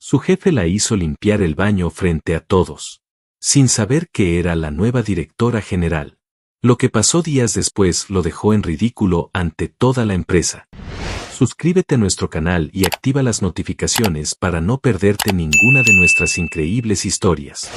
Su jefe la hizo limpiar el baño frente a todos, sin saber que era la nueva directora general. Lo que pasó días después lo dejó en ridículo ante toda la empresa. Suscríbete a nuestro canal y activa las notificaciones para no perderte ninguna de nuestras increíbles historias.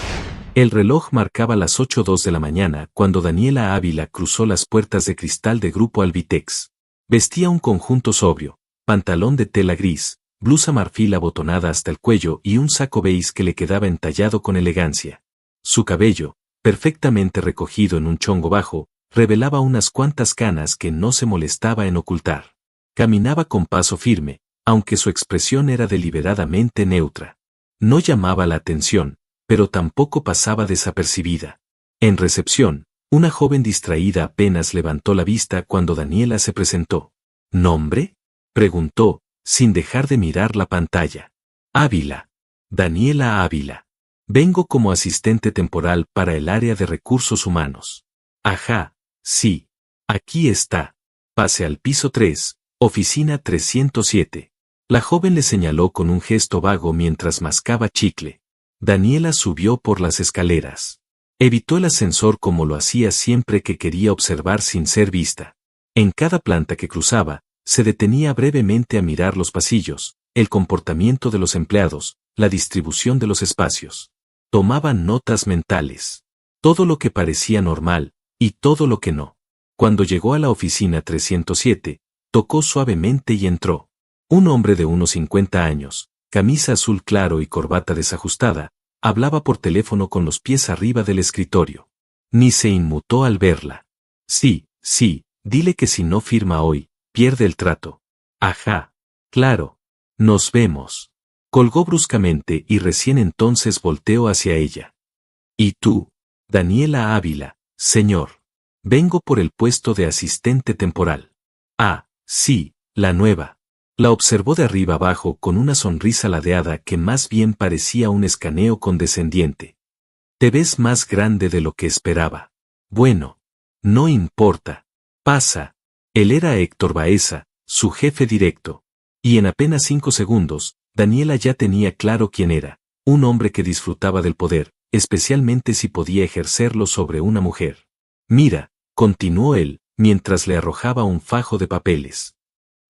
El reloj marcaba las 8:02 de la mañana cuando Daniela Ávila cruzó las puertas de cristal de Grupo Albitex. Vestía un conjunto sobrio, pantalón de tela gris, blusa marfil abotonada hasta el cuello y un saco beige que le quedaba entallado con elegancia. Su cabello, perfectamente recogido en un chongo bajo, revelaba unas cuantas canas que no se molestaba en ocultar. Caminaba con paso firme, aunque su expresión era deliberadamente neutra. No llamaba la atención, pero tampoco pasaba desapercibida. En recepción, una joven distraída apenas levantó la vista cuando Daniela se presentó. ¿Nombre?, preguntó, sin dejar de mirar la pantalla. Ávila. Daniela Ávila. Vengo como asistente temporal para el área de recursos humanos. Ajá, sí. Aquí está. Pase al piso 3, oficina 307. La joven le señaló con un gesto vago mientras mascaba chicle. Daniela subió por las escaleras. Evitó el ascensor como lo hacía siempre que quería observar sin ser vista. En cada planta que cruzaba, se detenía brevemente a mirar los pasillos, el comportamiento de los empleados, la distribución de los espacios. Tomaba notas mentales. Todo lo que parecía normal, y todo lo que no. Cuando llegó a la oficina 307, tocó suavemente y entró. Un hombre de unos 50 años, camisa azul claro y corbata desajustada, hablaba por teléfono con los pies arriba del escritorio. Ni se inmutó al verla. Sí, dile que si no firma hoy, pierde el trato. Ajá. Claro. Nos vemos. Colgó bruscamente y recién entonces volteó hacia ella. ¿Y tú? Daniela Ávila, señor. Vengo por el puesto de asistente temporal. Ah, sí, la nueva. La observó de arriba abajo con una sonrisa ladeada que más bien parecía un escaneo condescendiente. Te ves más grande de lo que esperaba. Bueno. No importa. Pasa. Él era Héctor Baeza, su jefe directo. Y en apenas 5 segundos, Daniela ya tenía claro quién era, un hombre que disfrutaba del poder, especialmente si podía ejercerlo sobre una mujer. Mira, continuó él, mientras le arrojaba un fajo de papeles.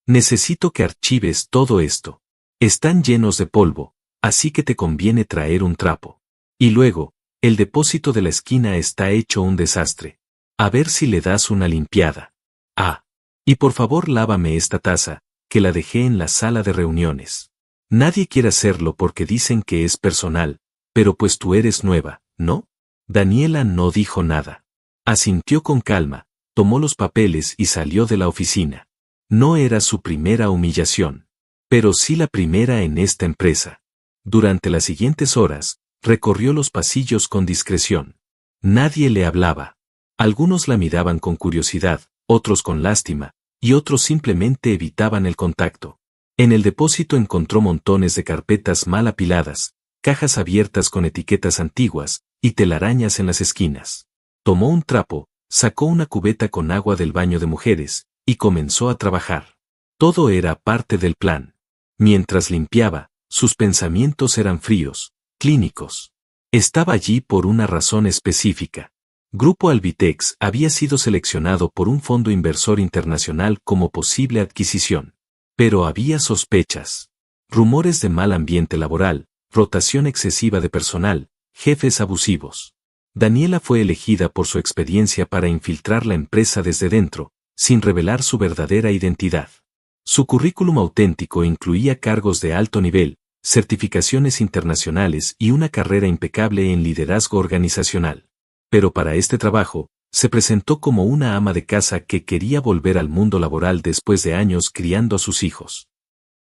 Necesito que archives todo esto. Están llenos de polvo, así que te conviene traer un trapo. Y luego, el depósito de la esquina está hecho un desastre. A ver si le das una limpiada. Ah. Y por favor lávame esta taza, que la dejé en la sala de reuniones. Nadie quiere hacerlo porque dicen que es personal, pero pues tú eres nueva, ¿no? Daniela no dijo nada. Asintió con calma, tomó los papeles y salió de la oficina. No era su primera humillación, pero sí la primera en esta empresa. Durante las siguientes horas, recorrió los pasillos con discreción. Nadie le hablaba. Algunos la miraban con curiosidad, otros con lástima, y otros simplemente evitaban el contacto. En el depósito encontró montones de carpetas mal apiladas, cajas abiertas con etiquetas antiguas, y telarañas en las esquinas. Tomó un trapo, sacó una cubeta con agua del baño de mujeres, y comenzó a trabajar. Todo era parte del plan. Mientras limpiaba, sus pensamientos eran fríos, clínicos. Estaba allí por una razón específica. Grupo Albitex había sido seleccionado por un fondo inversor internacional como posible adquisición. Pero había sospechas. Rumores de mal ambiente laboral, rotación excesiva de personal, jefes abusivos. Daniela fue elegida por su experiencia para infiltrar la empresa desde dentro, sin revelar su verdadera identidad. Su currículum auténtico incluía cargos de alto nivel, certificaciones internacionales y una carrera impecable en liderazgo organizacional. Pero para este trabajo, se presentó como una ama de casa que quería volver al mundo laboral después de años criando a sus hijos.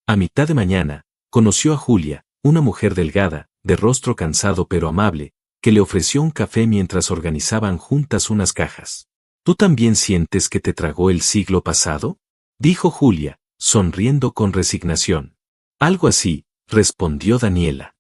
A mitad de mañana, conoció a Julia, una mujer delgada, de rostro cansado pero amable, que le ofreció un café mientras organizaban juntas unas cajas. ¿Tú también sientes que te tragó el siglo pasado?, dijo Julia, sonriendo con resignación. Algo así, respondió Daniela.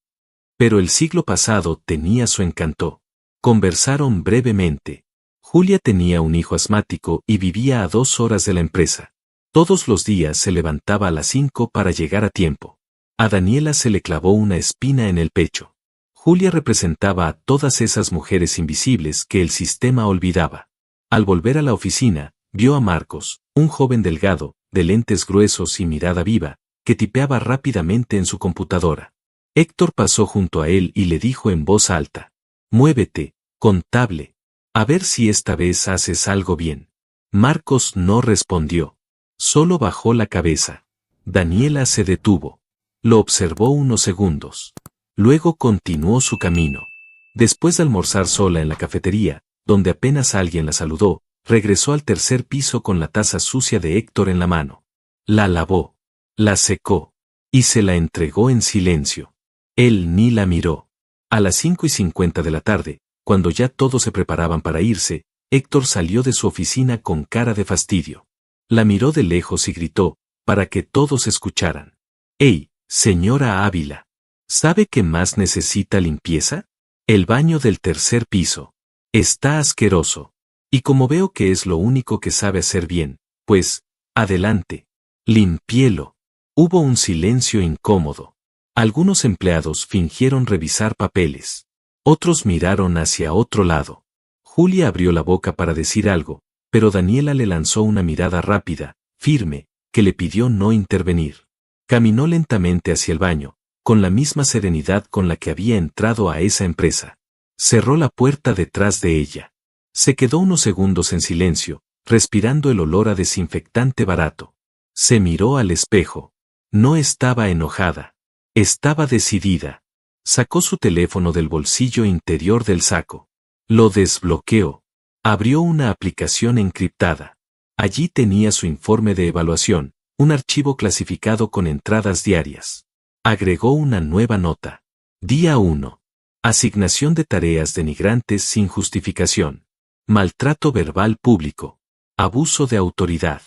Pero el siglo pasado tenía su encanto. Conversaron brevemente. Julia tenía un hijo asmático y vivía a 2 horas de la empresa. Todos los días se levantaba a las 5 para llegar a tiempo. A Daniela se le clavó una espina en el pecho. Julia representaba a todas esas mujeres invisibles que el sistema olvidaba. Al volver a la oficina, vio a Marcos, un joven delgado, de lentes gruesos y mirada viva, que tipeaba rápidamente en su computadora. Héctor pasó junto a él y le dijo en voz alta: «Muévete, contable. A ver si esta vez haces algo bien». Marcos no respondió. Solo bajó la cabeza. Daniela se detuvo. Lo observó unos segundos. Luego continuó su camino. Después de almorzar sola en la cafetería, donde apenas alguien la saludó, regresó al tercer piso con la taza sucia de Héctor en la mano. La lavó, la secó, y se la entregó en silencio. Él ni la miró. A las 5:50 de la tarde, cuando ya todos se preparaban para irse, Héctor salió de su oficina con cara de fastidio. La miró de lejos y gritó, para que todos escucharan: «¡Ey, señora Ávila! ¿Sabe qué más necesita limpieza? El baño del tercer piso. Está asqueroso. Y como veo que es lo único que sabe hacer bien, pues, adelante. Limpielo». Hubo un silencio incómodo. Algunos empleados fingieron revisar papeles. Otros miraron hacia otro lado. Julia abrió la boca para decir algo, pero Daniela le lanzó una mirada rápida, firme, que le pidió no intervenir. Caminó lentamente hacia el baño, con la misma serenidad con la que había entrado a esa empresa. Cerró la puerta detrás de ella. Se quedó unos segundos en silencio, respirando el olor a desinfectante barato. Se miró al espejo. No estaba enojada. Estaba decidida. Sacó su teléfono del bolsillo interior del saco. Lo desbloqueó. Abrió una aplicación encriptada. Allí tenía su informe de evaluación, un archivo clasificado con entradas diarias. Agregó una nueva nota. Día 1. Asignación de tareas denigrantes sin justificación. Maltrato verbal público. Abuso de autoridad.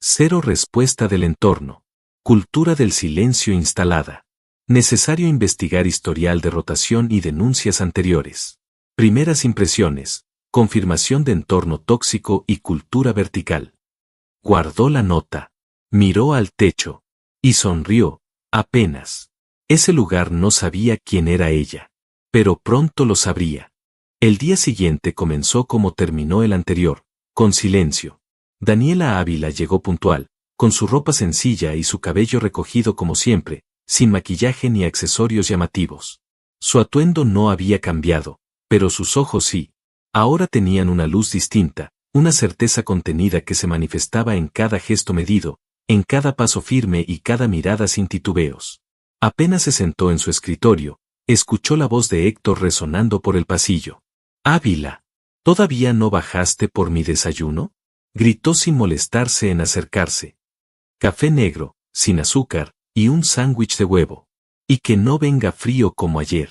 Cero respuesta del entorno. Cultura del silencio instalada. Necesario investigar historial de rotación y denuncias anteriores. Primeras impresiones. Confirmación de entorno tóxico y cultura vertical. Guardó la nota. Miró al techo. Y sonrió, apenas. Ese lugar no sabía quién era ella. Pero pronto lo sabría. El día siguiente comenzó como terminó el anterior, con silencio. Daniela Ávila llegó puntual, con su ropa sencilla y su cabello recogido como siempre, sin maquillaje ni accesorios llamativos. Su atuendo no había cambiado, pero sus ojos sí. Ahora tenían una luz distinta, una certeza contenida que se manifestaba en cada gesto medido, en cada paso firme y cada mirada sin titubeos. Apenas se sentó en su escritorio, escuchó la voz de Héctor resonando por el pasillo. «Ávila, ¿todavía no bajaste por mi desayuno?», gritó sin molestarse en acercarse. «Café negro, sin azúcar, y un sándwich de huevo. Y que no venga frío como ayer».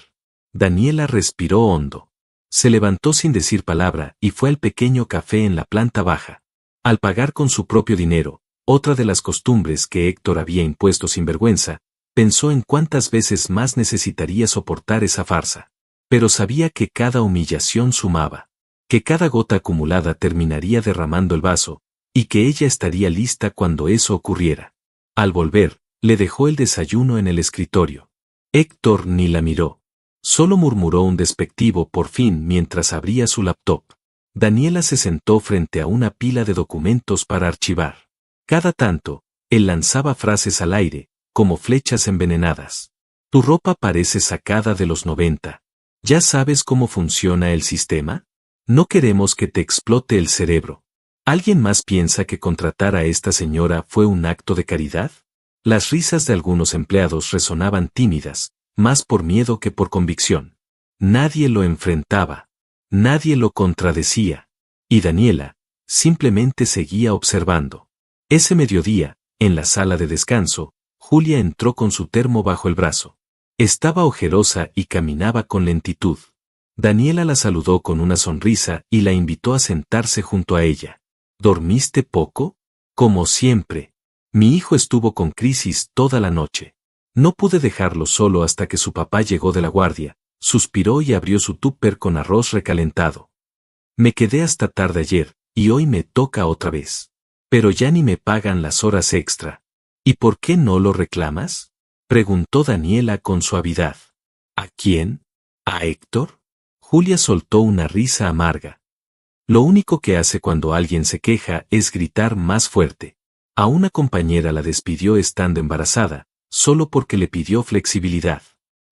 Daniela respiró hondo. Se levantó sin decir palabra y fue al pequeño café en la planta baja. Al pagar con su propio dinero, otra de las costumbres que Héctor había impuesto sin vergüenza, pensó en cuántas veces más necesitaría soportar esa farsa. Pero sabía que cada humillación sumaba, que cada gota acumulada terminaría derramando el vaso, y que ella estaría lista cuando eso ocurriera. Al volver, le dejó el desayuno en el escritorio. Héctor ni la miró. Solo murmuró un despectivo por fin mientras abría su laptop. Daniela se sentó frente a una pila de documentos para archivar. Cada tanto, él lanzaba frases al aire, como flechas envenenadas. «Tu ropa parece sacada de los 90. ¿Ya sabes cómo funciona el sistema? No queremos que te explote el cerebro. ¿Alguien más piensa que contratar a esta señora fue un acto de caridad?». Las risas de algunos empleados resonaban tímidas, más por miedo que por convicción. Nadie lo enfrentaba. Nadie lo contradecía. Y Daniela simplemente seguía observando. Ese mediodía, en la sala de descanso, Julia entró con su termo bajo el brazo. Estaba ojerosa y caminaba con lentitud. Daniela la saludó con una sonrisa y la invitó a sentarse junto a ella. «¿Dormiste poco?». «Como siempre. Mi hijo estuvo con crisis toda la noche. No pude dejarlo solo hasta que su papá llegó de la guardia», suspiró y abrió su tupper con arroz recalentado. «Me quedé hasta tarde ayer, y hoy me toca otra vez. Pero ya ni me pagan las horas extra. ¿Y por qué no lo reclamas?». Preguntó Daniela con suavidad. ¿A quién? ¿A Héctor? Julia soltó una risa amarga. Lo único que hace cuando alguien se queja es gritar más fuerte. A una compañera la despidió estando embarazada, solo porque le pidió flexibilidad.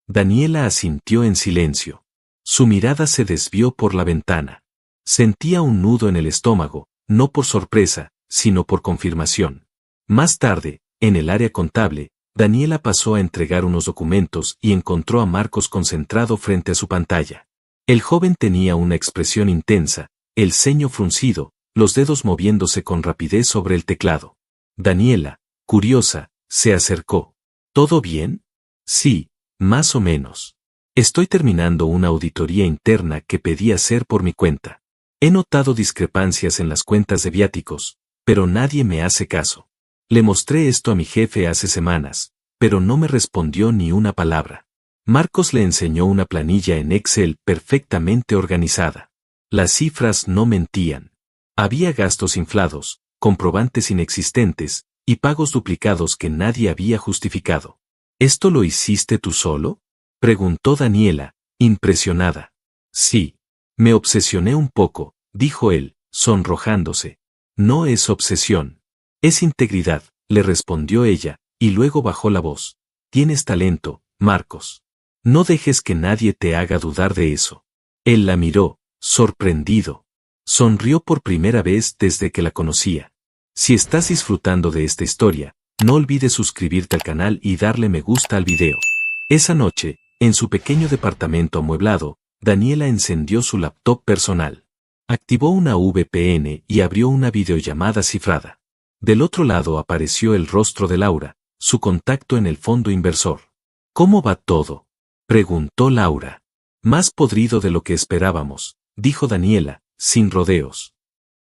Daniela asintió en silencio. Su mirada se desvió por la ventana. Sentía un nudo en el estómago, no por sorpresa, sino por confirmación. Más tarde, en el área contable, Daniela pasó a entregar unos documentos y encontró a Marcos concentrado frente a su pantalla. El joven tenía una expresión intensa, el ceño fruncido, los dedos moviéndose con rapidez sobre el teclado. Daniela, curiosa, se acercó. ¿Todo bien? Sí, más o menos. Estoy terminando una auditoría interna que pedí hacer por mi cuenta. He notado discrepancias en las cuentas de viáticos, pero nadie me hace caso. Le mostré esto a mi jefe hace semanas, pero no me respondió ni una palabra. Marcos le enseñó una planilla en Excel perfectamente organizada. Las cifras no mentían. Había gastos inflados, comprobantes inexistentes, y pagos duplicados que nadie había justificado. ¿Esto lo hiciste tú solo? Preguntó Daniela, impresionada. Sí. Me obsesioné un poco, dijo él, sonrojándose. No es obsesión. Es integridad, le respondió ella, y luego bajó la voz. Tienes talento, Marcos. No dejes que nadie te haga dudar de eso. Él la miró, sorprendido. Sonrió por primera vez desde que la conocía. Si estás disfrutando de esta historia, no olvides suscribirte al canal y darle me gusta al video. Esa noche, en su pequeño departamento amueblado, Daniela encendió su laptop personal. Activó una VPN y abrió una videollamada cifrada. Del otro lado apareció el rostro de Laura, su contacto en el fondo inversor. ¿Cómo va todo?, preguntó Laura. Más podrido de lo que esperábamos, dijo Daniela, sin rodeos.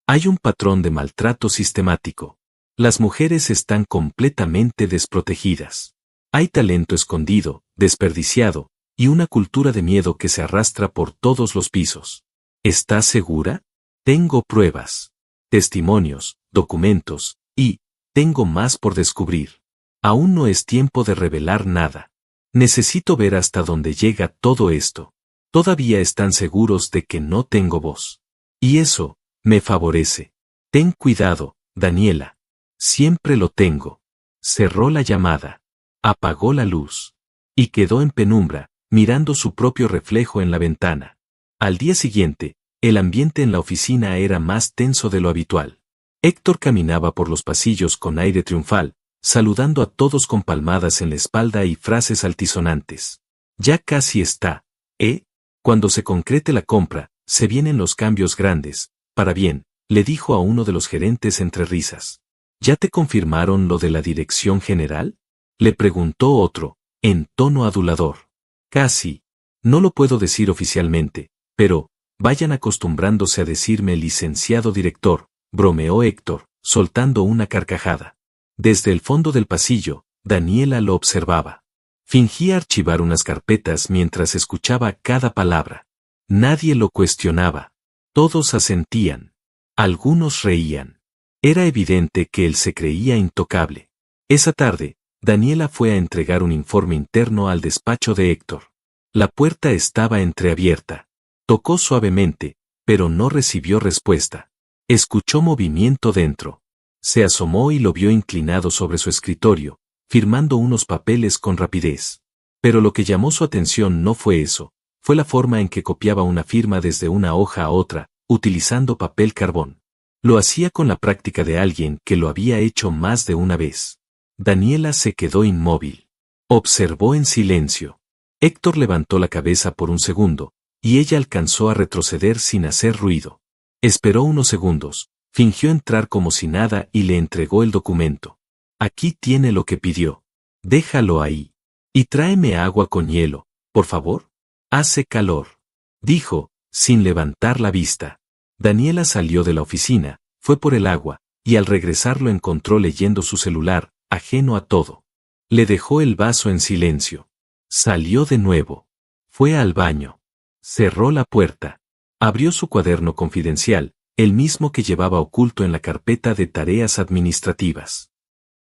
Hay un patrón de maltrato sistemático. Las mujeres están completamente desprotegidas. Hay talento escondido, desperdiciado, y una cultura de miedo que se arrastra por todos los pisos. ¿Estás segura? Tengo pruebas, testimonios, documentos, y tengo más por descubrir. Aún no es tiempo de revelar nada. Necesito ver hasta dónde llega todo esto. Todavía están seguros de que no tengo voz. Y eso me favorece. Ten cuidado, Daniela. Siempre lo tengo. Cerró la llamada. Apagó la luz. Y quedó en penumbra, mirando su propio reflejo en la ventana. Al día siguiente, el ambiente en la oficina era más tenso de lo habitual. Héctor caminaba por los pasillos con aire triunfal, saludando a todos con palmadas en la espalda y frases altisonantes. Ya casi está, ¿eh? Cuando se concrete la compra, se vienen los cambios grandes, para bien, le dijo a uno de los gerentes entre risas. ¿Ya te confirmaron lo de la dirección general?, le preguntó otro, en tono adulador. Casi. No lo puedo decir oficialmente, pero, vayan acostumbrándose a decirme licenciado director, bromeó Héctor, soltando una carcajada. Desde el fondo del pasillo, Daniela lo observaba. Fingía archivar unas carpetas mientras escuchaba cada palabra. Nadie lo cuestionaba. Todos asentían. Algunos reían. Era evidente que él se creía intocable. Esa tarde, Daniela fue a entregar un informe interno al despacho de Héctor. La puerta estaba entreabierta. Tocó suavemente, pero no recibió respuesta. Escuchó movimiento dentro. Se asomó y lo vio inclinado sobre su escritorio, firmando unos papeles con rapidez. Pero lo que llamó su atención no fue eso, fue la forma en que copiaba una firma desde una hoja a otra, utilizando papel carbón. Lo hacía con la práctica de alguien que lo había hecho más de una vez. Daniela se quedó inmóvil. Observó en silencio. Héctor levantó la cabeza por un segundo, y ella alcanzó a retroceder sin hacer ruido. Esperó unos segundos, fingió entrar como si nada y le entregó el documento. Aquí tiene lo que pidió. Déjalo ahí. Y tráeme agua con hielo, por favor. Hace calor, dijo, sin levantar la vista. Daniela salió de la oficina, fue por el agua, y al regresar lo encontró leyendo su celular, ajeno a todo. Le dejó el vaso en silencio. Salió de nuevo. Fue al baño. Cerró la puerta. Abrió su cuaderno confidencial, el mismo que llevaba oculto en la carpeta de tareas administrativas.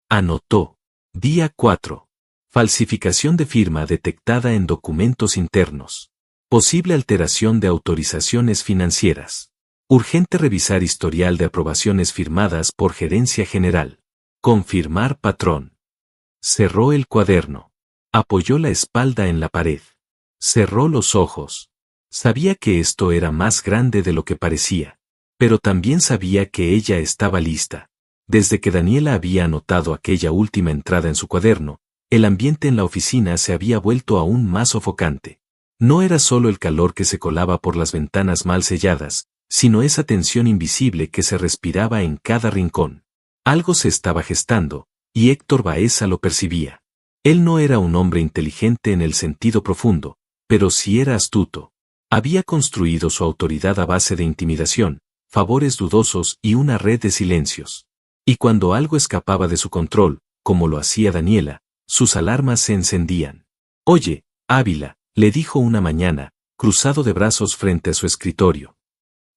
Anotó. Día 4. Falsificación de firma detectada en documentos internos. Posible alteración de autorizaciones financieras. Urgente revisar historial de aprobaciones firmadas por Gerencia General. Confirmar patrón. Cerró el cuaderno. Apoyó la espalda en la pared. Cerró los ojos. Sabía que esto era más grande de lo que parecía. Pero también sabía que ella estaba lista. Desde que Daniela había anotado aquella última entrada en su cuaderno, el ambiente en la oficina se había vuelto aún más sofocante. No era solo el calor que se colaba por las ventanas mal selladas, sino esa tensión invisible que se respiraba en cada rincón. Algo se estaba gestando, y Héctor Baeza lo percibía. Él no era un hombre inteligente en el sentido profundo, pero sí era astuto. Había construido su autoridad a base de intimidación, favores dudosos y una red de silencios. Y cuando algo escapaba de su control, como lo hacía Daniela, sus alarmas se encendían. «Oye, Ávila», le dijo una mañana, cruzado de brazos frente a su escritorio.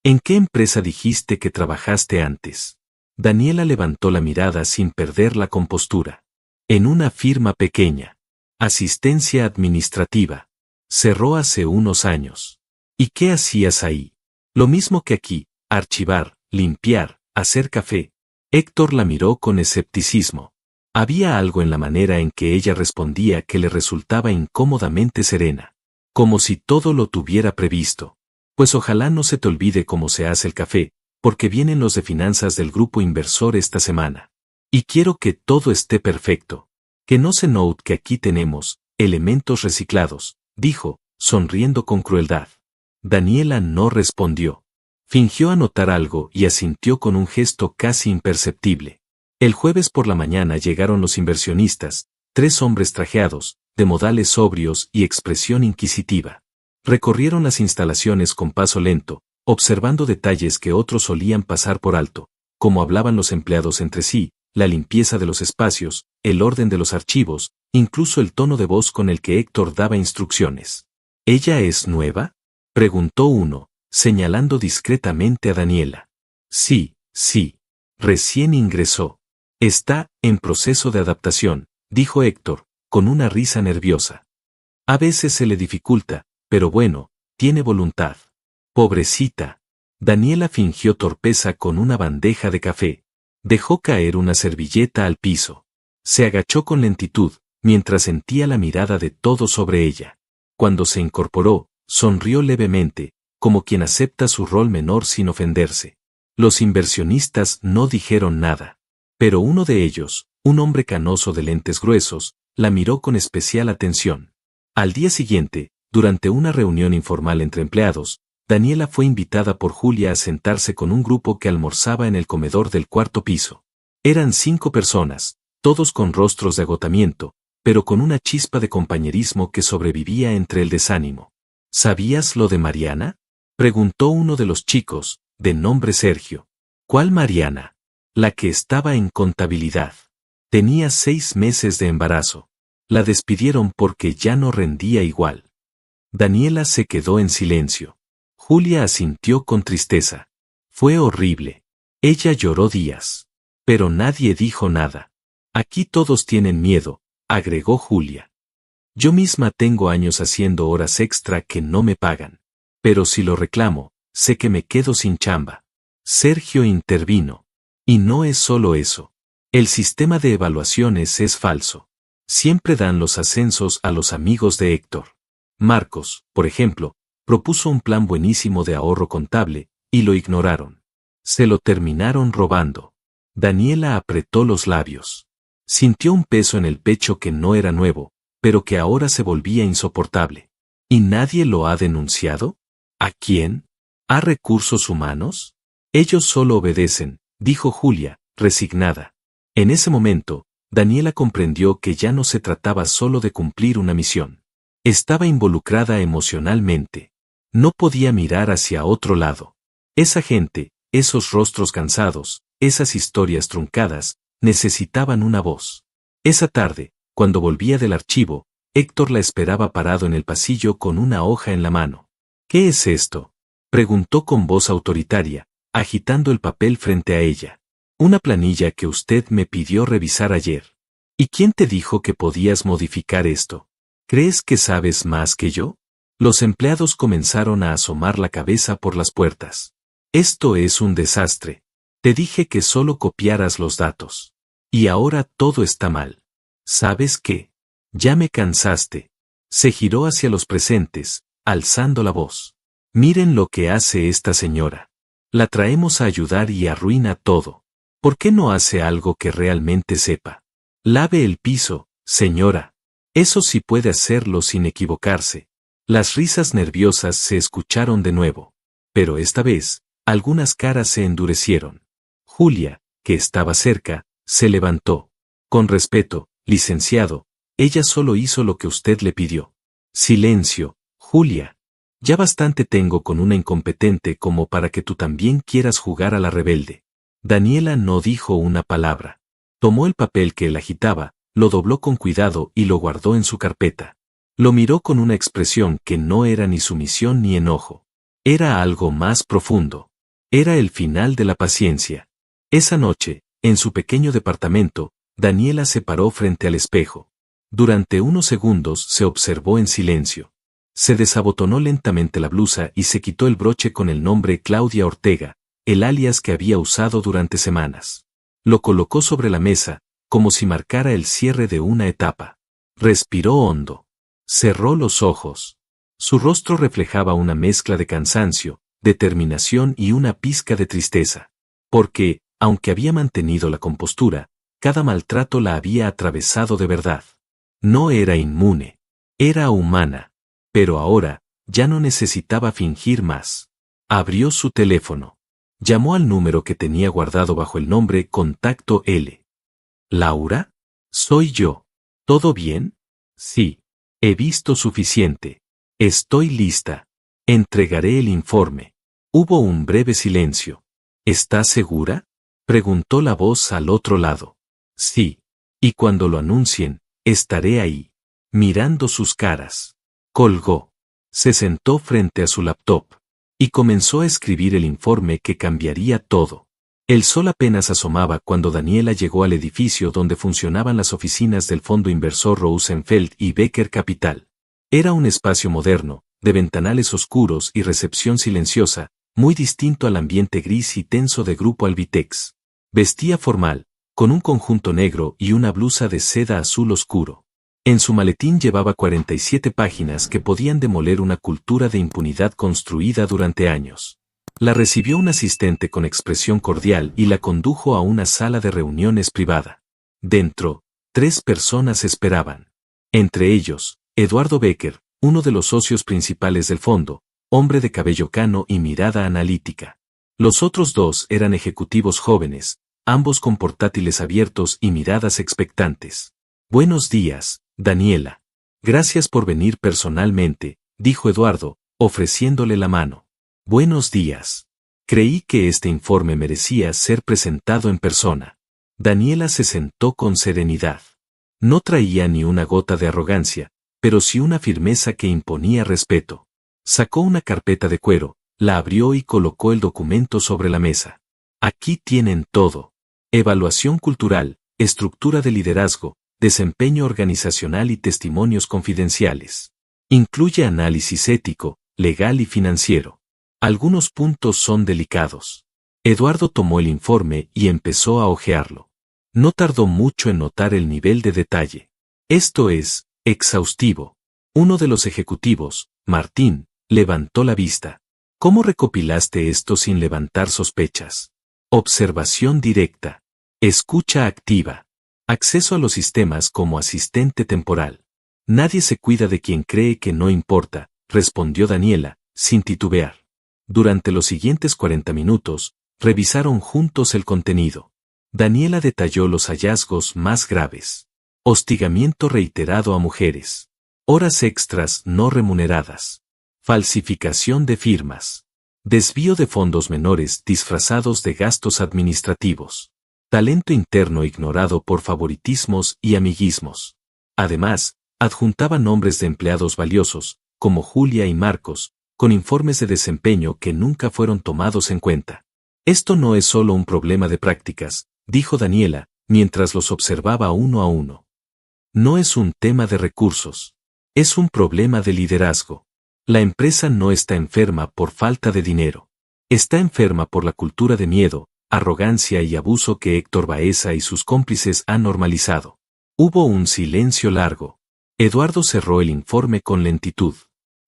«¿En qué empresa dijiste que trabajaste antes?» Daniela levantó la mirada sin perder la compostura. «En una firma pequeña. Asistencia administrativa. Cerró hace unos años». «¿Y qué hacías ahí?» «Lo mismo que aquí, archivar, limpiar, hacer café». Héctor la miró con escepticismo. Había algo en la manera en que ella respondía que le resultaba incómodamente serena. Como si todo lo tuviera previsto. «Pues ojalá no se te olvide cómo se hace el café, porque vienen los de finanzas del grupo inversor esta semana. Y quiero que todo esté perfecto. Que no se note que aquí tenemos elementos reciclados», dijo, sonriendo con crueldad. Daniela no respondió. Fingió anotar algo y asintió con un gesto casi imperceptible. El jueves por la mañana llegaron los inversionistas, 3 hombres trajeados, de modales sobrios y expresión inquisitiva. Recorrieron las instalaciones con paso lento, observando detalles que otros solían pasar por alto, como hablaban los empleados entre sí, la limpieza de los espacios, el orden de los archivos, incluso el tono de voz con el que Héctor daba instrucciones. «¿Ella es nueva?», preguntó uno, señalando discretamente a Daniela. «Sí, sí. Recién ingresó. Está en proceso de adaptación», dijo Héctor, con una risa nerviosa. «A veces se le dificulta, pero bueno, tiene voluntad». «Pobrecita». Daniela fingió torpeza con una bandeja de café. Dejó caer una servilleta al piso. Se agachó con lentitud, mientras sentía la mirada de todos sobre ella. Cuando se incorporó, sonrió levemente, como quien acepta su rol menor sin ofenderse. Los inversionistas no dijeron nada. Pero uno de ellos, un hombre canoso de lentes gruesos, la miró con especial atención. Al día siguiente, durante una reunión informal entre empleados, Daniela fue invitada por Julia a sentarse con un grupo que almorzaba en el comedor del 4º piso. Eran 5 personas, todos con rostros de agotamiento, pero con una chispa de compañerismo que sobrevivía entre el desánimo. «¿Sabías lo de Mariana?», preguntó uno de los chicos, de nombre Sergio. «¿Cuál Mariana?». «La que estaba en contabilidad. Tenía 6 meses de embarazo. La despidieron porque ya no rendía igual». Daniela se quedó en silencio. Julia asintió con tristeza. «Fue horrible. Ella lloró días. Pero nadie dijo nada. Aquí todos tienen miedo», agregó Julia. «Yo misma tengo años haciendo horas extra que no me pagan. Pero si lo reclamo, sé que me quedo sin chamba». Sergio intervino. «Y no es solo eso. El sistema de evaluaciones es falso. Siempre dan los ascensos a los amigos de Héctor. Marcos, por ejemplo, propuso un plan buenísimo de ahorro contable, y lo ignoraron. Se lo terminaron robando». Daniela apretó los labios. Sintió un peso en el pecho que no era nuevo, pero que ahora se volvía insoportable. ¿Y nadie lo ha denunciado? ¿A quién? ¿A recursos humanos? Ellos solo obedecen, dijo Julia, resignada. En ese momento, Daniela comprendió que ya no se trataba solo de cumplir una misión. Estaba involucrada emocionalmente. No podía mirar hacia otro lado. Esa gente, esos rostros cansados, esas historias truncadas, necesitaban una voz. Esa tarde, cuando volvía del archivo, Héctor la esperaba parado en el pasillo con una hoja en la mano. «¿Qué es esto?», preguntó con voz autoritaria, agitando el papel frente a ella. «Una planilla que usted me pidió revisar ayer». ¿Y quién te dijo que podías modificar esto? ¿Crees que sabes más que yo? Los empleados comenzaron a asomar la cabeza por las puertas. Esto es un desastre. Te dije que solo copiaras los datos. Y ahora todo está mal. ¿Sabes qué? Ya me cansaste. Se giró hacia los presentes, alzando la voz. Miren lo que hace esta señora. La traemos a ayudar y arruina todo. ¿Por qué no hace algo que realmente sepa? Lave el piso, señora. Eso sí puede hacerlo sin equivocarse. Las risas nerviosas se escucharon de nuevo. Pero esta vez, algunas caras se endurecieron. Julia, que estaba cerca, se levantó. Con respeto, licenciado, ella solo hizo lo que usted le pidió. Silencio, Julia. Ya bastante tengo con una incompetente como para que tú también quieras jugar a la rebelde. Daniela no dijo una palabra. Tomó el papel que él agitaba, lo dobló con cuidado y lo guardó en su carpeta. Lo miró con una expresión que no era ni sumisión ni enojo. Era algo más profundo. Era el final de la paciencia. Esa noche, en su pequeño departamento, Daniela se paró frente al espejo. Durante unos segundos se observó en silencio. Se desabotonó lentamente la blusa y se quitó el broche con el nombre Claudia Ortega, el alias que había usado durante semanas. Lo colocó sobre la mesa, como si marcara el cierre de una etapa. Respiró hondo. Cerró los ojos. Su rostro reflejaba una mezcla de cansancio, determinación y una pizca de tristeza. Porque, aunque había mantenido la compostura, cada maltrato la había atravesado de verdad. No era inmune. Era humana. Pero ahora, ya no necesitaba fingir más. Abrió su teléfono. Llamó al número que tenía guardado bajo el nombre Contacto L. ¿Laura? Soy yo. ¿Todo bien? Sí. He visto suficiente. Estoy lista. Entregaré el informe. Hubo un breve silencio. ¿Estás segura? Preguntó la voz al otro lado. Sí. Y cuando lo anuncien, estaré ahí. Mirando sus caras. Colgó. Se sentó frente a su laptop. Y comenzó a escribir el informe que cambiaría todo. El sol apenas asomaba cuando Daniela llegó al edificio donde funcionaban las oficinas del fondo inversor Rosenfeld y Becker Capital. Era un espacio moderno, de ventanales oscuros y recepción silenciosa, muy distinto al ambiente gris y tenso de Grupo Albitex. Vestía formal, con un conjunto negro y una blusa de seda azul oscuro. En su maletín llevaba 47 páginas que podían demoler una cultura de impunidad construida durante años. La recibió un asistente con expresión cordial y la condujo a una sala de reuniones privada. Dentro, 3 personas esperaban. Entre ellos, Eduardo Becker, uno de los socios principales del fondo, hombre de cabello cano y mirada analítica. Los otros 2 eran ejecutivos jóvenes, ambos con portátiles abiertos y miradas expectantes. Buenos días, Daniela. Gracias por venir personalmente, dijo Eduardo, ofreciéndole la mano. Buenos días. Creí que este informe merecía ser presentado en persona. Daniela se sentó con serenidad. No traía ni una gota de arrogancia, pero sí una firmeza que imponía respeto. Sacó una carpeta de cuero, la abrió y colocó el documento sobre la mesa. Aquí tienen todo. Evaluación cultural, estructura de liderazgo, desempeño organizacional y testimonios confidenciales. Incluye análisis ético, legal y financiero. Algunos puntos son delicados. Eduardo tomó el informe y empezó a hojearlo. No tardó mucho en notar el nivel de detalle. Esto es exhaustivo. Uno de los ejecutivos, Martín, levantó la vista. ¿Cómo recopilaste esto sin levantar sospechas? Observación directa. Escucha activa. Acceso a los sistemas como asistente temporal. Nadie se cuida de quien cree que no importa, respondió Daniela, sin titubear. Durante los siguientes 40 minutos, revisaron juntos el contenido. Daniela detalló los hallazgos más graves. Hostigamiento reiterado a mujeres. Horas extras no remuneradas. Falsificación de firmas. Desvío de fondos menores disfrazados de gastos administrativos. Talento interno ignorado por favoritismos y amiguismos. Además, adjuntaba nombres de empleados valiosos, como Julia y Marcos, con informes de desempeño que nunca fueron tomados en cuenta. Esto no es solo un problema de prácticas, dijo Daniela, mientras los observaba uno a uno. No es un tema de recursos. Es un problema de liderazgo. La empresa no está enferma por falta de dinero. Está enferma por la cultura de miedo, arrogancia y abuso que Héctor Baeza y sus cómplices han normalizado. Hubo un silencio largo. Eduardo cerró el informe con lentitud.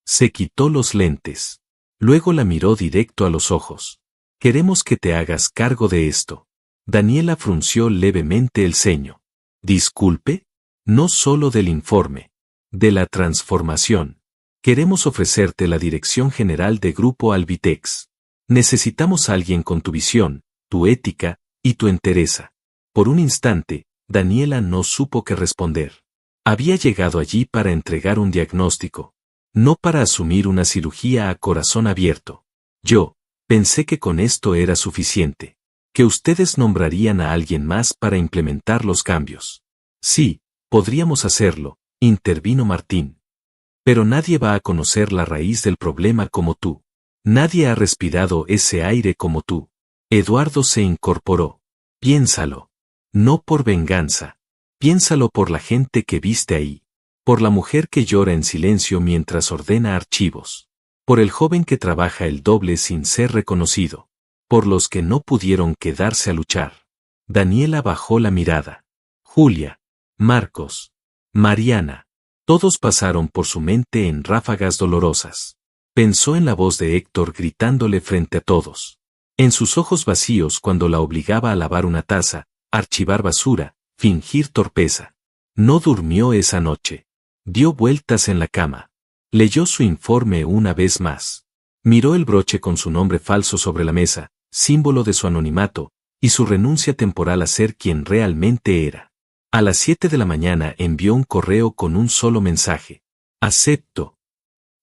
Se quitó los lentes. Luego la miró directo a los ojos. Queremos que te hagas cargo de esto. Daniela frunció levemente el ceño. Disculpe. No solo del informe. De la transformación. Queremos ofrecerte la dirección general de Grupo Albitex. Necesitamos a alguien con tu visión, tu ética y tu entereza. Por un instante, Daniela no supo qué responder. Había llegado allí para entregar un diagnóstico, no para asumir una cirugía a corazón abierto. Yo pensé que con esto era suficiente, que ustedes nombrarían a alguien más para implementar los cambios. Sí, podríamos hacerlo, intervino Martín. Pero nadie va a conocer la raíz del problema como tú. Nadie ha respirado ese aire como tú. Eduardo se incorporó. Piénsalo. No por venganza. Piénsalo por la gente que viste ahí. Por la mujer que llora en silencio mientras ordena archivos. Por el joven que trabaja el doble sin ser reconocido. Por los que no pudieron quedarse a luchar. Daniela bajó la mirada. Julia, Marcos, Mariana. Todos pasaron por su mente en ráfagas dolorosas. Pensó en la voz de Héctor gritándole frente a todos. En sus ojos vacíos cuando la obligaba a lavar una taza, archivar basura, fingir torpeza. No durmió esa noche. Dio vueltas en la cama. Leyó su informe una vez más. Miró el broche con su nombre falso sobre la mesa, símbolo de su anonimato, y su renuncia temporal a ser quien realmente era. A las 7 de la mañana envió un correo con un solo mensaje. Acepto.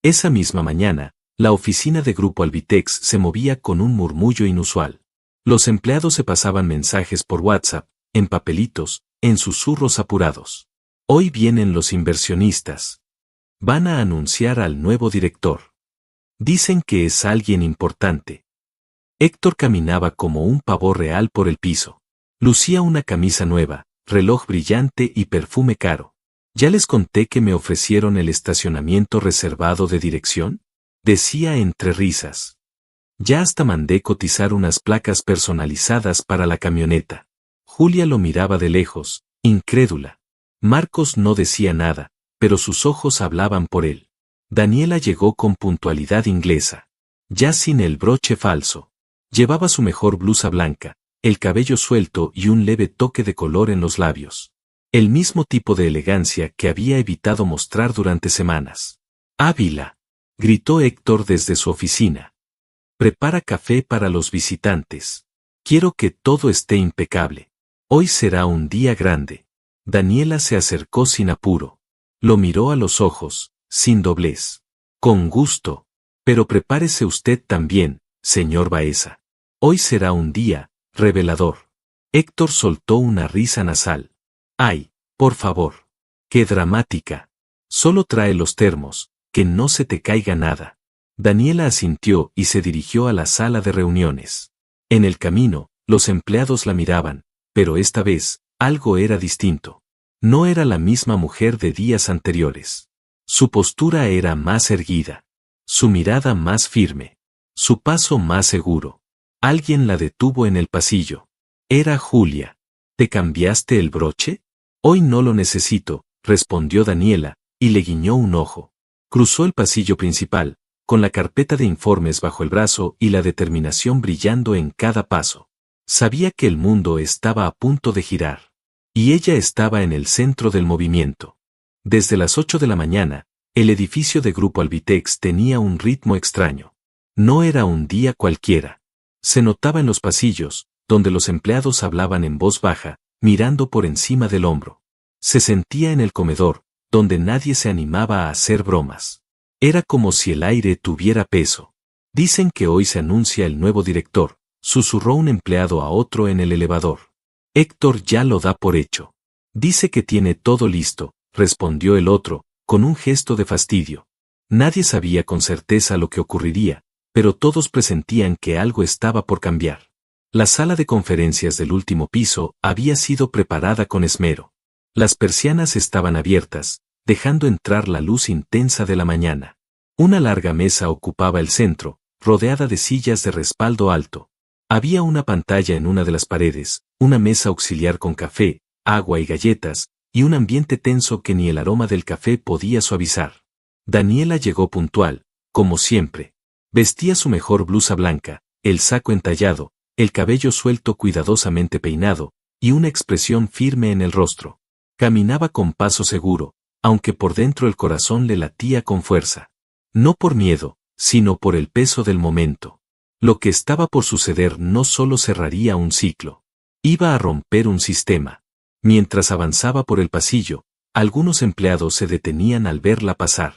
Esa misma mañana, la oficina de Grupo Albitex se movía con un murmullo inusual. Los empleados se pasaban mensajes por WhatsApp, en papelitos, en susurros apurados. Hoy vienen los inversionistas. Van a anunciar al nuevo director. Dicen que es alguien importante. Héctor caminaba como un pavo real por el piso. Lucía una camisa nueva, reloj brillante y perfume caro. ¿Ya les conté que me ofrecieron el estacionamiento reservado de dirección? Decía entre risas. Ya hasta mandé cotizar unas placas personalizadas para la camioneta. Julia lo miraba de lejos, incrédula. Marcos no decía nada, pero sus ojos hablaban por él. Daniela llegó con puntualidad inglesa. Ya sin el broche falso. Llevaba su mejor blusa blanca, el cabello suelto y un leve toque de color en los labios. El mismo tipo de elegancia que había evitado mostrar durante semanas. ¡Ávila! Gritó Héctor desde su oficina. Prepara café para los visitantes. Quiero que todo esté impecable. Hoy será un día grande. Daniela se acercó sin apuro. Lo miró a los ojos, sin doblez. Con gusto. Pero prepárese usted también, señor Baeza. Hoy será un día revelador. Héctor soltó una risa nasal. ¡Ay, por favor! ¡Qué dramática! Solo trae los termos, que no se te caiga nada. Daniela asintió y se dirigió a la sala de reuniones. En el camino, los empleados la miraban, pero esta vez, algo era distinto. No era la misma mujer de días anteriores. Su postura era más erguida. Su mirada más firme. Su paso más seguro. Alguien la detuvo en el pasillo. Era Julia. ¿Te cambiaste el broche? Hoy no lo necesito, respondió Daniela, y le guiñó un ojo. Cruzó el pasillo principal, con la carpeta de informes bajo el brazo y la determinación brillando en cada paso. Sabía que el mundo estaba a punto de girar. Y ella estaba en el centro del movimiento. Desde las 8 de la mañana, el edificio de Grupo Albitex tenía un ritmo extraño. No era un día cualquiera. Se notaba en los pasillos, donde los empleados hablaban en voz baja, mirando por encima del hombro. Se sentía en el comedor, donde nadie se animaba a hacer bromas. Era como si el aire tuviera peso. Dicen que hoy se anuncia el nuevo director, susurró un empleado a otro en el elevador. Héctor ya lo da por hecho. Dice que tiene todo listo, respondió el otro, con un gesto de fastidio. Nadie sabía con certeza lo que ocurriría, pero todos presentían que algo estaba por cambiar. La sala de conferencias del último piso había sido preparada con esmero. Las persianas estaban abiertas, dejando entrar la luz intensa de la mañana. Una larga mesa ocupaba el centro, rodeada de sillas de respaldo alto. Había una pantalla en una de las paredes, una mesa auxiliar con café, agua y galletas, y un ambiente tenso que ni el aroma del café podía suavizar. Daniela llegó puntual, como siempre. Vestía su mejor blusa blanca, el saco entallado, el cabello suelto cuidadosamente peinado, y una expresión firme en el rostro. Caminaba con paso seguro, aunque por dentro el corazón le latía con fuerza. No por miedo, sino por el peso del momento. Lo que estaba por suceder no solo cerraría un ciclo. Iba a romper un sistema. Mientras avanzaba por el pasillo, algunos empleados se detenían al verla pasar.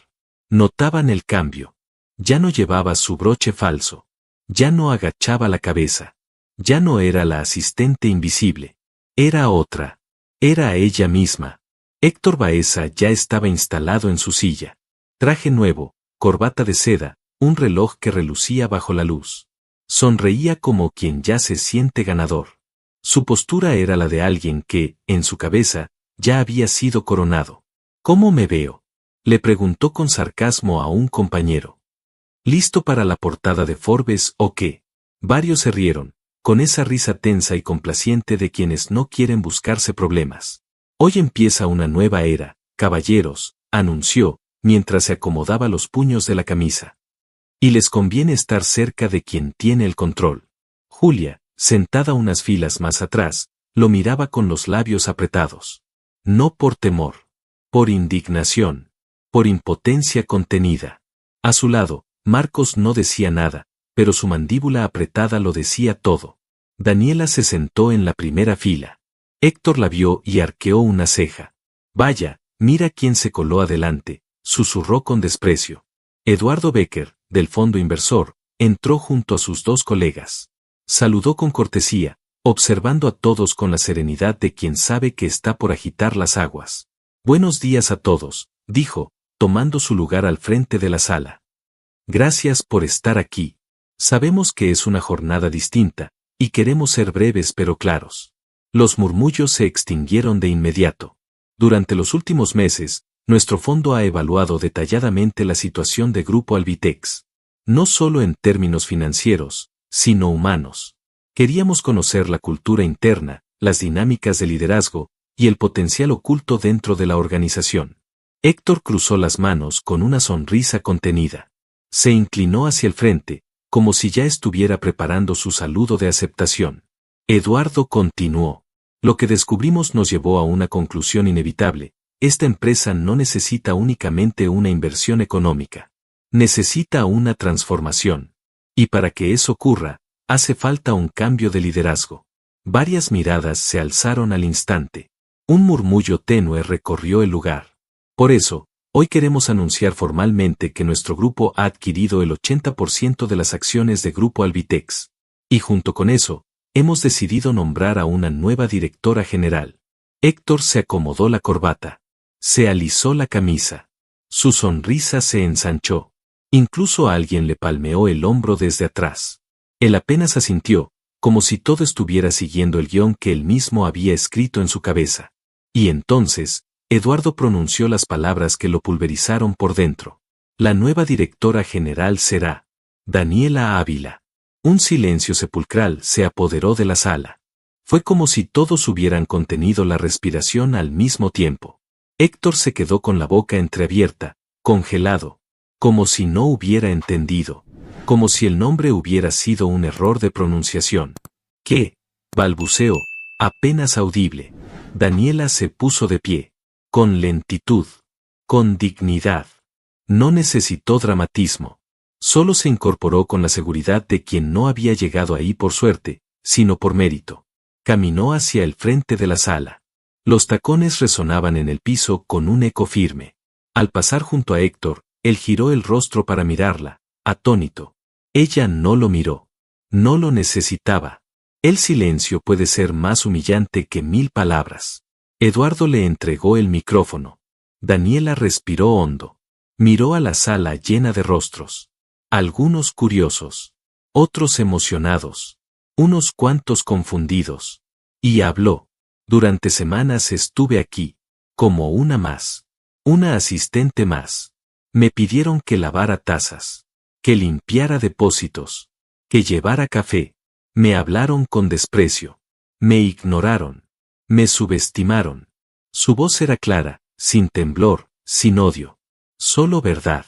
Notaban el cambio. Ya no llevaba su broche falso. Ya no agachaba la cabeza. Ya no era la asistente invisible. Era otra. Era ella misma. Héctor Baeza ya estaba instalado en su silla. Traje nuevo, corbata de seda, un reloj que relucía bajo la luz. Sonreía como quien ya se siente ganador. Su postura era la de alguien que, en su cabeza, ya había sido coronado. ¿Cómo me veo?, le preguntó con sarcasmo a un compañero. ¿Listo para la portada de Forbes o qué? Varios se rieron, con esa risa tensa y complaciente de quienes no quieren buscarse problemas. Hoy empieza una nueva era, caballeros, anunció, mientras se acomodaba los puños de la camisa. Y les conviene estar cerca de quien tiene el control. Julia, sentada unas filas más atrás, lo miraba con los labios apretados. No por temor, por indignación, por impotencia contenida. A su lado, Marcos no decía nada, pero su mandíbula apretada lo decía todo. Daniela se sentó en la primera fila. Héctor la vio y arqueó una ceja. Vaya, mira quién se coló adelante, susurró con desprecio. Eduardo Becker, del fondo inversor, entró junto a sus dos colegas. Saludó con cortesía, observando a todos con la serenidad de quien sabe que está por agitar las aguas. Buenos días a todos, dijo, tomando su lugar al frente de la sala. Gracias por estar aquí. Sabemos que es una jornada distinta, y queremos ser breves pero claros. Los murmullos se extinguieron de inmediato. Durante los últimos meses, nuestro fondo ha evaluado detalladamente la situación de Grupo Albitex. No solo en términos financieros, sino humanos. Queríamos conocer la cultura interna, las dinámicas de liderazgo, y el potencial oculto dentro de la organización. Héctor cruzó las manos con una sonrisa contenida. Se inclinó hacia el frente, como si ya estuviera preparando su saludo de aceptación. Eduardo continuó. Lo que descubrimos nos llevó a una conclusión inevitable. Esta empresa no necesita únicamente una inversión económica. Necesita una transformación. Y para que eso ocurra, hace falta un cambio de liderazgo. Varias miradas se alzaron al instante. Un murmullo tenue recorrió el lugar. Por eso, hoy queremos anunciar formalmente que nuestro grupo ha adquirido el 80% de las acciones de Grupo Albitex. Y junto con eso, hemos decidido nombrar a una nueva directora general. Héctor se acomodó la corbata. Se alisó la camisa. Su sonrisa se ensanchó. Incluso alguien le palmeó el hombro desde atrás. Él apenas asintió, como si todo estuviera siguiendo el guión que él mismo había escrito en su cabeza. Y entonces, Eduardo pronunció las palabras que lo pulverizaron por dentro. La nueva directora general será Daniela Ávila. Un silencio sepulcral se apoderó de la sala. Fue como si todos hubieran contenido la respiración al mismo tiempo. Héctor se quedó con la boca entreabierta, congelado, como si no hubiera entendido, como si el nombre hubiera sido un error de pronunciación. ¿Qué? Balbuceó, apenas audible. Daniela se puso de pie. Con lentitud. Con dignidad. No necesitó dramatismo. Solo se incorporó con la seguridad de quien no había llegado ahí por suerte, sino por mérito. Caminó hacia el frente de la sala. Los tacones resonaban en el piso con un eco firme. Al pasar junto a Héctor, él giró el rostro para mirarla, atónito. Ella no lo miró. No lo necesitaba. El silencio puede ser más humillante que 1000 palabras. Eduardo le entregó el micrófono. Daniela respiró hondo. Miró a la sala llena de rostros. Algunos curiosos. Otros emocionados. Unos cuantos confundidos. Y habló. Durante semanas estuve aquí. Como una más. Una asistente más. Me pidieron que lavara tazas, que limpiara depósitos, que llevara café. Me hablaron con desprecio. Me ignoraron. Me subestimaron. Su voz era clara, sin temblor, sin odio. Solo verdad.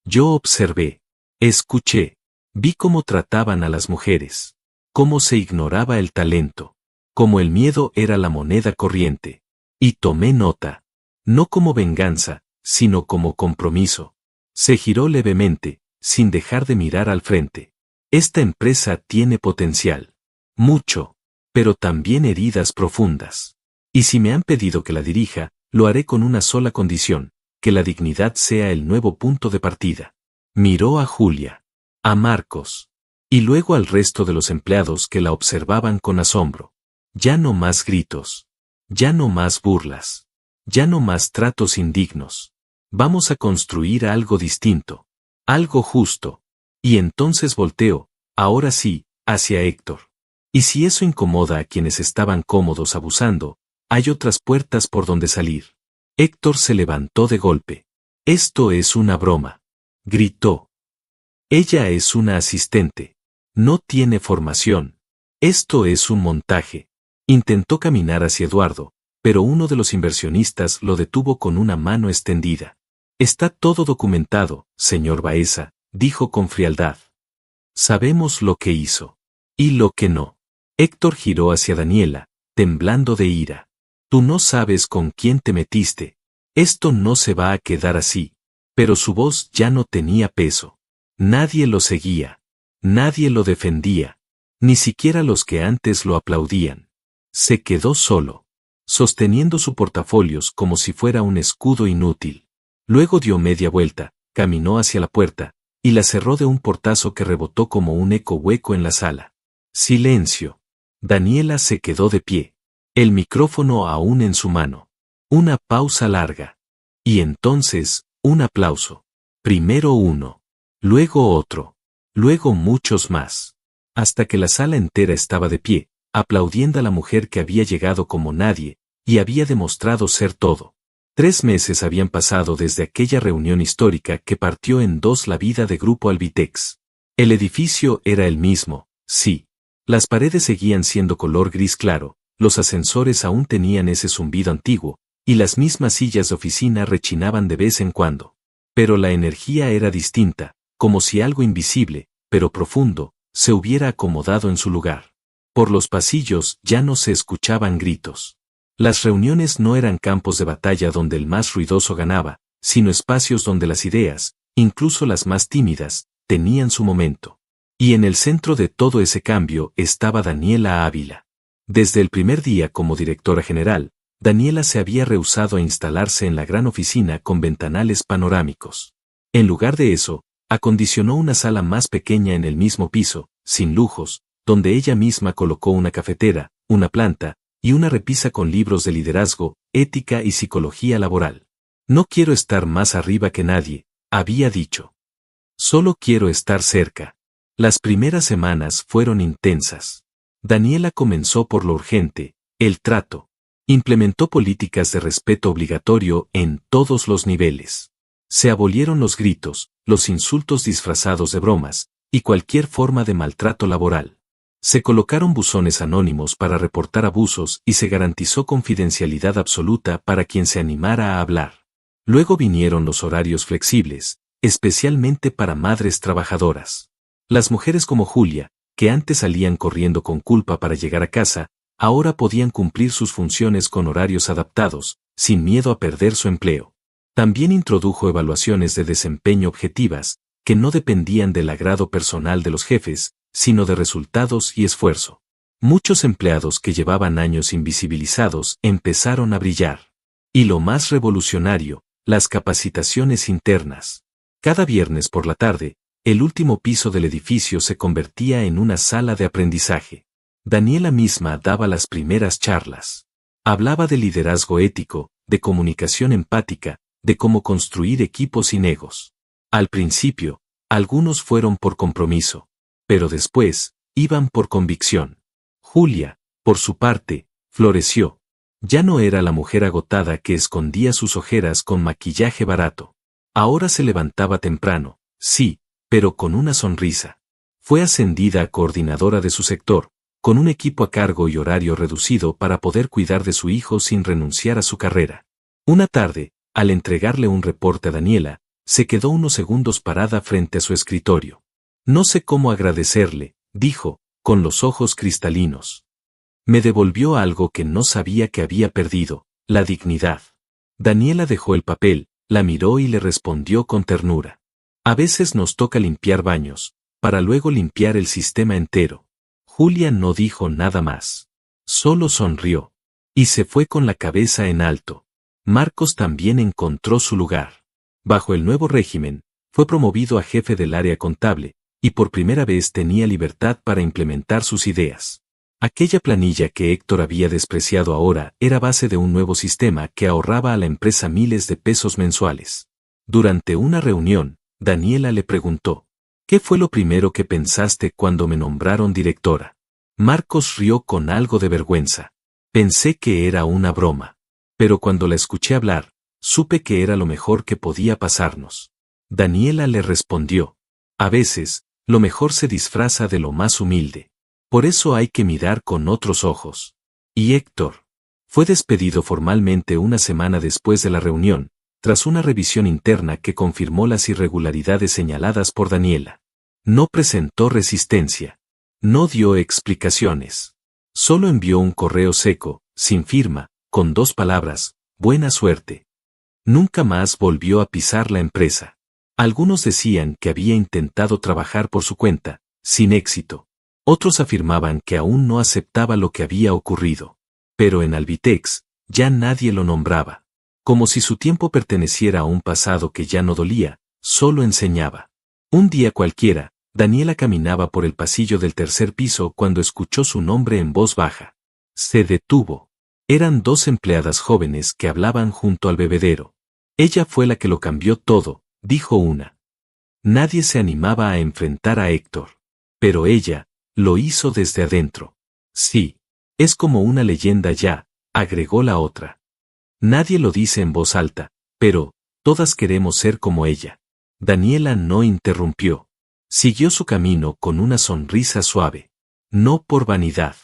Yo observé. Escuché. Vi cómo trataban a las mujeres. Cómo se ignoraba el talento. Cómo el miedo era la moneda corriente. Y tomé nota. No como venganza, sino como compromiso. Se giró levemente, sin dejar de mirar al frente. Esta empresa tiene potencial. Mucho. Pero también heridas profundas. Y si me han pedido que la dirija, lo haré con una sola condición, que la dignidad sea el nuevo punto de partida. Miró a Julia, a Marcos, y luego al resto de los empleados que la observaban con asombro. Ya no más gritos. Ya no más burlas. Ya no más tratos indignos. Vamos a construir algo distinto. Algo justo. Y entonces volteó, ahora sí, hacia Héctor. Y si eso incomoda a quienes estaban cómodos abusando, hay otras puertas por donde salir. Héctor se levantó de golpe. Esto es una broma. Gritó. Ella es una asistente. No tiene formación. Esto es un montaje. Intentó caminar hacia Eduardo, pero uno de los inversionistas lo detuvo con una mano extendida. Está todo documentado, señor Baeza, dijo con frialdad. Sabemos lo que hizo. Y lo que no. Héctor giró hacia Daniela, temblando de ira. Tú no sabes con quién te metiste. Esto no se va a quedar así. Pero su voz ya no tenía peso. Nadie lo seguía. Nadie lo defendía. Ni siquiera los que antes lo aplaudían. Se quedó solo, sosteniendo su portafolios como si fuera un escudo inútil. Luego dio media vuelta, caminó hacia la puerta, y la cerró de un portazo que rebotó como un eco hueco en la sala. Silencio. Daniela se quedó de pie, el micrófono aún en su mano. Una pausa larga. Y entonces, un aplauso. Primero uno, luego otro, luego muchos más. Hasta que la sala entera estaba de pie, aplaudiendo a la mujer que había llegado como nadie, y había demostrado ser todo. 3 meses habían pasado desde aquella reunión histórica que partió en dos la vida de Grupo Albitex. El edificio era el mismo, sí. Las paredes seguían siendo color gris claro, los ascensores aún tenían ese zumbido antiguo, y las mismas sillas de oficina rechinaban de vez en cuando. Pero la energía era distinta, como si algo invisible, pero profundo, se hubiera acomodado en su lugar. Por los pasillos ya no se escuchaban gritos. Las reuniones no eran campos de batalla donde el más ruidoso ganaba, sino espacios donde las ideas, incluso las más tímidas, tenían su momento. Y en el centro de todo ese cambio estaba Daniela Ávila. Desde el primer día como directora general, Daniela se había rehusado a instalarse en la gran oficina con ventanales panorámicos. En lugar de eso, acondicionó una sala más pequeña en el mismo piso, sin lujos, donde ella misma colocó una cafetera, una planta, y una repisa con libros de liderazgo, ética y psicología laboral. No quiero estar más arriba que nadie, había dicho. Solo quiero estar cerca. Las primeras semanas fueron intensas. Daniela comenzó por lo urgente, el trato. Implementó políticas de respeto obligatorio en todos los niveles. Se abolieron los gritos, los insultos disfrazados de bromas, y cualquier forma de maltrato laboral. Se colocaron buzones anónimos para reportar abusos y se garantizó confidencialidad absoluta para quien se animara a hablar. Luego vinieron los horarios flexibles, especialmente para madres trabajadoras. Las mujeres como Julia, que antes salían corriendo con culpa para llegar a casa, ahora podían cumplir sus funciones con horarios adaptados, sin miedo a perder su empleo. También introdujo evaluaciones de desempeño objetivas, que no dependían del agrado personal de los jefes, sino de resultados y esfuerzo. Muchos empleados que llevaban años invisibilizados empezaron a brillar. Y lo más revolucionario, las capacitaciones internas. Cada viernes por la tarde, el último piso del edificio se convertía en una sala de aprendizaje. Daniela misma daba las primeras charlas. Hablaba de liderazgo ético, de comunicación empática, de cómo construir equipos sin egos. Al principio, algunos fueron por compromiso, pero después, iban por convicción. Julia, por su parte, floreció. Ya no era la mujer agotada que escondía sus ojeras con maquillaje barato. Ahora se levantaba temprano, sí, pero con una sonrisa. Fue ascendida a coordinadora de su sector, con un equipo a cargo y horario reducido para poder cuidar de su hijo sin renunciar a su carrera. Una tarde, al entregarle un reporte a Daniela, se quedó unos segundos parada frente a su escritorio. No sé cómo agradecerle, dijo, con los ojos cristalinos. Me devolvió algo que no sabía que había perdido, la dignidad. Daniela dejó el papel, la miró y le respondió con ternura. A veces nos toca limpiar baños, para luego limpiar el sistema entero. Julia no dijo nada más. Solo sonrió. Y se fue con la cabeza en alto. Marcos también encontró su lugar. Bajo el nuevo régimen, fue promovido a jefe del área contable, y por primera vez tenía libertad para implementar sus ideas. Aquella planilla que Héctor había despreciado ahora era base de un nuevo sistema que ahorraba a la empresa miles de pesos mensuales. Durante una reunión, Daniela le preguntó, ¿qué fue lo primero que pensaste cuando me nombraron directora? Marcos rió con algo de vergüenza. Pensé que era una broma. Pero cuando la escuché hablar, supe que era lo mejor que podía pasarnos. Daniela le respondió, a veces, lo mejor se disfraza de lo más humilde. Por eso hay que mirar con otros ojos. Y Héctor fue despedido formalmente una semana después de la reunión, tras una revisión interna que confirmó las irregularidades señaladas por Daniela. No presentó resistencia. No dio explicaciones. Solo envió un correo seco, sin firma, con 2 palabras, buena suerte. Nunca más volvió a pisar la empresa. Algunos decían que había intentado trabajar por su cuenta, sin éxito. Otros afirmaban que aún no aceptaba lo que había ocurrido. Pero en Albitex, ya nadie lo nombraba. Como si su tiempo perteneciera a un pasado que ya no dolía, solo enseñaba. Un día cualquiera, Daniela caminaba por el pasillo del 3er piso cuando escuchó su nombre en voz baja. Se detuvo. Eran 2 empleadas jóvenes que hablaban junto al bebedero. Ella fue la que lo cambió todo, dijo una. Nadie se animaba a enfrentar a Héctor. Pero ella, lo hizo desde adentro. Sí, es como una leyenda ya, agregó la otra. Nadie lo dice en voz alta, pero, todas queremos ser como ella. Daniela no interrumpió. Siguió su camino con una sonrisa suave. No por vanidad,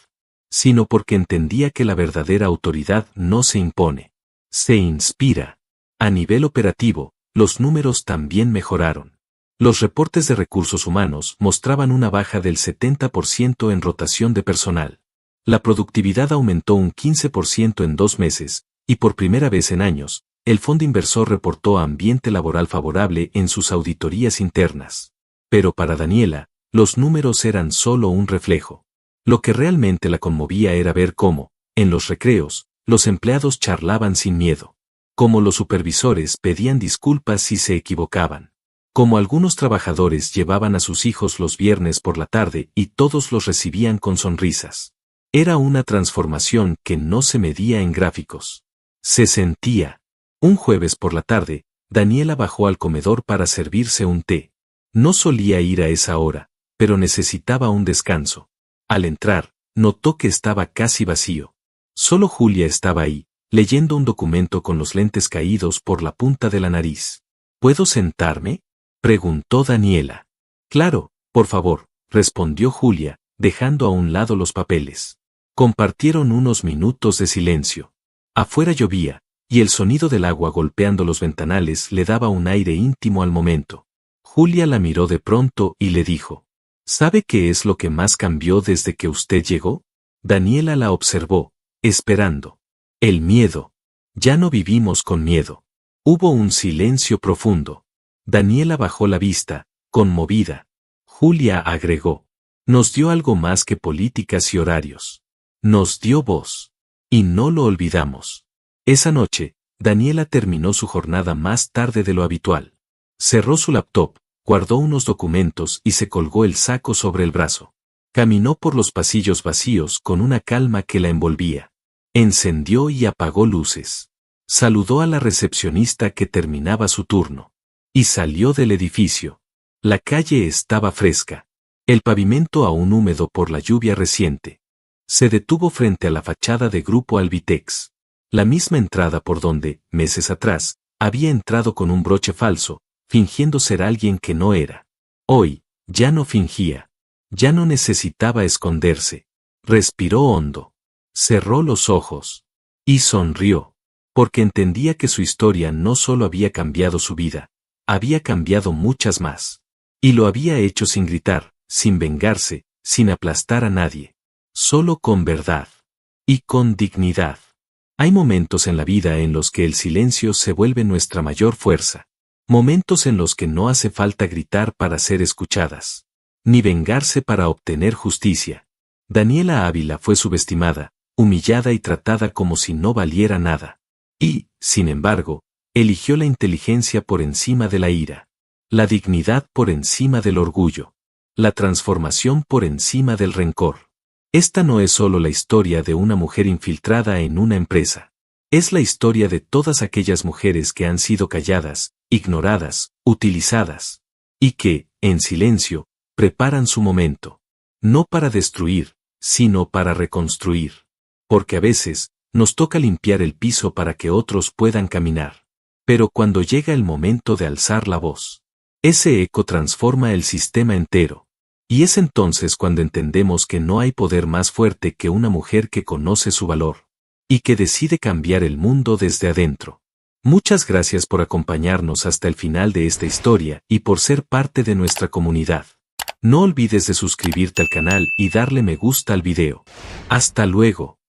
sino porque entendía que la verdadera autoridad no se impone. Se inspira. A nivel operativo, los números también mejoraron. Los reportes de recursos humanos mostraban una baja del 70% en rotación de personal. La productividad aumentó un 15% en 2 meses, y por primera vez en años, el fondo inversor reportó ambiente laboral favorable en sus auditorías internas. Pero para Daniela, los números eran solo un reflejo. Lo que realmente la conmovía era ver cómo, en los recreos, los empleados charlaban sin miedo. Cómo los supervisores pedían disculpas si se equivocaban. Cómo algunos trabajadores llevaban a sus hijos los viernes por la tarde y todos los recibían con sonrisas. Era una transformación que no se medía en gráficos. Se sentía. Un jueves por la tarde, Daniela bajó al comedor para servirse un té. No solía ir a esa hora, pero necesitaba un descanso. Al entrar, notó que estaba casi vacío. Solo Julia estaba ahí, leyendo un documento con los lentes caídos por la punta de la nariz. ¿Puedo sentarme?, preguntó Daniela. Claro, por favor, respondió Julia, dejando a un lado los papeles. Compartieron unos minutos de silencio. Afuera llovía, y el sonido del agua golpeando los ventanales le daba un aire íntimo al momento. Julia la miró de pronto y le dijo, ¿sabe qué es lo que más cambió desde que usted llegó? Daniela la observó, esperando. El miedo. Ya no vivimos con miedo. Hubo un silencio profundo. Daniela bajó la vista, conmovida. Julia agregó, nos dio algo más que políticas y horarios. Nos dio voz. Y no lo olvidamos. Esa noche, Daniela terminó su jornada más tarde de lo habitual. Cerró su laptop, guardó unos documentos y se colgó el saco sobre el brazo. Caminó por los pasillos vacíos con una calma que la envolvía. Encendió y apagó luces. Saludó a la recepcionista que terminaba su turno. Y salió del edificio. La calle estaba fresca. El pavimento aún húmedo por la lluvia reciente. Se detuvo frente a la fachada de Grupo Albitex. La misma entrada por donde, meses atrás, había entrado con un broche falso, fingiendo ser alguien que no era. Hoy, ya no fingía. Ya no necesitaba esconderse. Respiró hondo. Cerró los ojos. Y sonrió. Porque entendía que su historia no solo había cambiado su vida, había cambiado muchas más. Y lo había hecho sin gritar, sin vengarse, sin aplastar a nadie. Solo con verdad. Y con dignidad. Hay momentos en la vida en los que el silencio se vuelve nuestra mayor fuerza. Momentos en los que no hace falta gritar para ser escuchadas. Ni vengarse para obtener justicia. Daniela Ávila fue subestimada, humillada y tratada como si no valiera nada. Y, sin embargo, eligió la inteligencia por encima de la ira. La dignidad por encima del orgullo. La transformación por encima del rencor. Esta no es solo la historia de una mujer infiltrada en una empresa. Es la historia de todas aquellas mujeres que han sido calladas, ignoradas, utilizadas. Y que, en silencio, preparan su momento. No para destruir, sino para reconstruir. Porque a veces, nos toca limpiar el piso para que otros puedan caminar. Pero cuando llega el momento de alzar la voz, ese eco transforma el sistema entero. Y es entonces cuando entendemos que no hay poder más fuerte que una mujer que conoce su valor. Y que decide cambiar el mundo desde adentro. Muchas gracias por acompañarnos hasta el final de esta historia y por ser parte de nuestra comunidad. No olvides de suscribirte al canal y darle me gusta al video. Hasta luego.